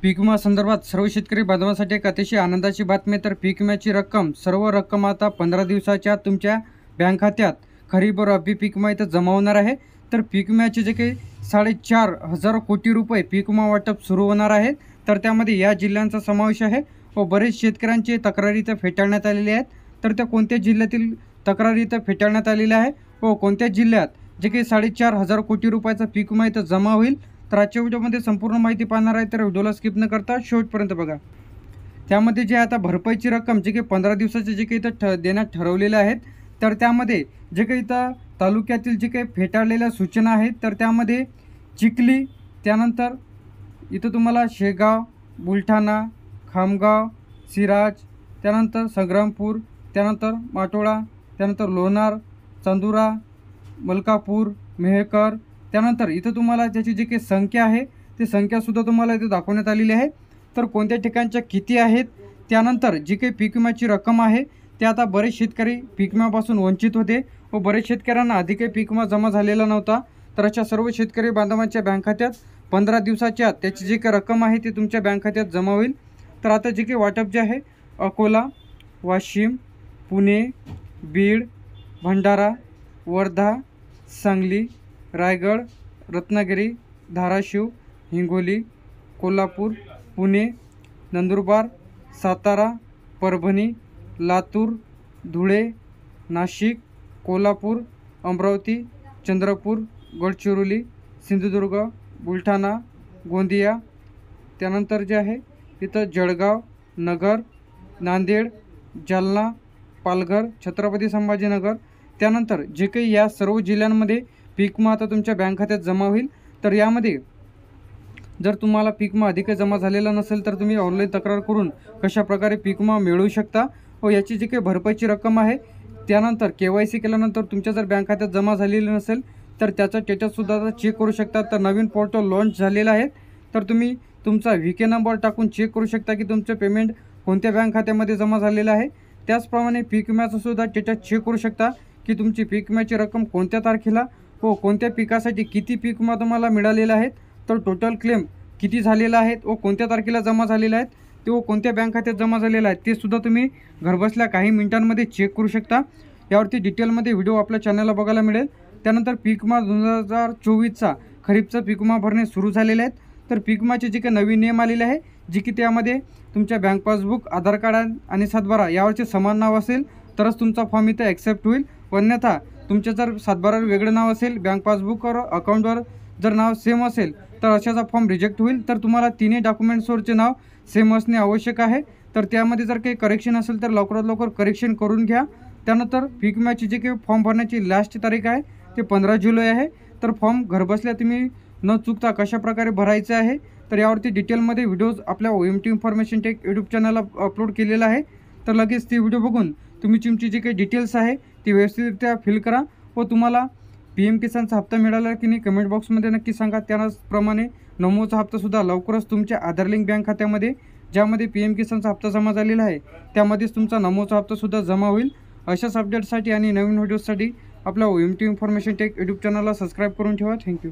पीक विमा संदर्भात सर्व शेतकरी बांधवांसाठी एक अतिशय आनंदाची बातमी आहे। तर पीक विम्याची सर्व रक्कम आता 15 दिवसाच्या तुमच्या बँक खात्यात खरीप व रब्बी पीक विमा इथं जमा होणार आहे। तर पीक विम्याचे जे काही 4,500 कोटी रुपये पीक विमा वाटप सुरू होणार आहे। तर त्यामध्ये या जिल्ह्यांचा समावेश आहे व बरेच शेतकऱ्यांची तक्रारी इथं फेटाळण्यात आलेली आहेत। तर त्या कोणत्या जिल्ह्यातील तक्रारी इथं फेटाळण्यात आलेल्या आहे व कोणत्या जिल्ह्यात जे काही 4,500 कोटी रुपयाचा पीक विमा इथं जमा होईल, तर आजच्या व्हिडिओमध्ये संपूर्ण माहिती पाहणार आहे। तर व्हिडिओला स्किप न करता शेवटपर्यंत बघा। त्यामध्ये जे आता भरपाईची रक्कम जे काही 15 दिवसाचे जे काही इथं देण्यात ठरवलेले आहेत, तर त्यामध्ये जे काही इथं तालुक्यातील जे काही फेटाळलेल्या सूचना आहेत, तर त्यामध्ये चिखली, त्यानंतर इथं तुम्हाला शेगाव, बुलढाणा, खामगाव, सिराज, त्यानंतर संग्रामपूर, त्यानंतर माटोळा, त्यानंतर लोणार, चांदुरा, मलकापूर, मेहकर, त्यानंतर इथं तुम्हाला त्याची जी काही संख्या आहे ती संख्यासुद्धा तुम्हाला इथे दाखवण्यात आलेली आहे। तर कोणत्या ठिकाणच्या किती आहेत, त्यानंतर जी काही पीक विम्याची रक्कम आहे ते आता बरेच शेतकरी पीक विम्यापासून वंचित होते व बरेच शेतकऱ्यांना आधी काही पीक विमा जमा झालेला नव्हता। तर अशा सर्व शेतकरी बांधवांच्या बँक खात्यात 15 दिवसाच्या आत त्याची जी काही रक्कम आहे ती तुमच्या बँक खात्यात जमा होईल। तर आता जे काही वाटप जे आहे अकोला, वाशिम, पुणे, बीड, भंडारा, वर्धा, सांगली, रायगड, रत्नागिरी, धाराशिव, हिंगोली, कोल्हापूर, पुणे, नंदुरबार, सातारा, परभणी, लातूर, धुळे, नाशिक, कोल्हापूर, अमरावती, चंद्रपूर, गडचिरोली, सिंधुदुर्ग, बुलढाणा, गोंदिया, त्यानंतर जे आहे इथं जळगाव, नगर, नांदेड, जालना, पालघर, छत्रपती संभाजीनगर, त्यानंतर जे काही या सर्व जिल्ह्यांमध्ये पीक विमा आता तुमच्या बँक खात्यात जमा होईल। तर यामध्ये जर तुम्हाला पीक विमा अधिक जमा झालेला नसेल तर तुम्ही ऑनलाईन तक्रार करून कशा प्रकारे पीक विमा मिळवू शकता व याची जी काही भरपाईची रक्कम आहे त्यानंतर KYC केल्यानंतर तुमच्या जर बँक खात्यात जमा झालेली नसेल तर त्याचा स्टेटससुद्धा आता चेक करू शकता। तर नवीन पोर्टल लॉन्च झालेला आहे, तर तुम्ही तुमचा VK नंबर टाकून चेक करू शकता की तुमचं पेमेंट कोणत्या बँक खात्यामध्ये जमा झालेलं आहे। त्याचप्रमाणे पीक विम्याचं सुद्धा स्टेटस चेक करू शकता की तुमची पीक विम्याची रक्कम कोणत्या तारखेला व कोणत्या पिकासाठी किती पीक विमा तुम्हाला मिळालेला आहे, तर टोटल क्लेम किती झालेला आहेत व कोणत्या तारखेला जमा झालेला आहेत ते व कोणत्या बँक खात्यात जमा झालेला आहे ते सुद्धा तुम्ही घरबसल्या काही मिनिटांमध्ये चेक करू शकता। यावरती डिटेलमध्ये व्हिडिओ आपल्या चॅनलला बघायला मिळेल। त्यानंतर पीक विमा 2024चा खरीपचा पीक विमा भरणे सुरू झालेले आहेत। तर पीक विमाचे जे काही नवीन नियम आलेले आहे जे की त्यामध्ये तुमच्या बँक पासबुक, आधार कार्ड आणि सातबारा यावरचे समान नाव असेल तरच तुमचा फॉर्म इथे ॲक्सेप्ट होईल, अन्यथा तुमचे जर सातबारावर वेगळं नाव असेल, बँक पासबुकवर अकाउंटवर जर नाव सेम असेल तर अशाचा फॉर्म रिजेक्ट होईल। तर तुम्हाला तिन्ही डॉक्युमेंट्सवरचे नाव सेम असणे आवश्यक आहे। तर त्यामध्ये जर काही करेक्शन असेल तर लवकरात लवकर करेक्शन करून घ्या। त्यानंतर पीक विम्याची जी काही फॉर्म भरण्याची लास्ट तारीख आहे ते 15 जुलै आहे। तर फॉर्म घरबसल्या तुम्ही न चुकता कशाप्रकारे भरायचं आहे तर यावरती डिटेलमध्ये व्हिडिओज आपल्या OMT इन्फॉर्मेशन टेक यूट्यूब चॅनलला अपलोड केलेला आहे। तर लगेच ती व्हिडिओ बघून तुम्ही तुमची जी काही डिटेल्स आहे ती व्यवस्थितरित्या फिल करा व तुम्हाला PM किसानचा हप्ता मिळाला की नाही कमेंट बॉक्समध्ये नक्की सांगा। त्याचप्रमाणे नमोचा हप्तासुद्धा लवकरच तुमच्या आधार लिंक बँक खात्यामध्ये ज्यामध्ये PM किसानचा हप्ता जमा झालेला आहे त्यामध्येच तुमचा नमोचा हप्तासुद्धा जमा होईल। अशाच अपडेट्ससाठी आणि नवीन व्हिडिओसाठी आपल्या OMT इन्फॉर्मेशन टेक यूट्यूब चॅनलला सबस्क्राईब करून ठेवा। थँक्यू।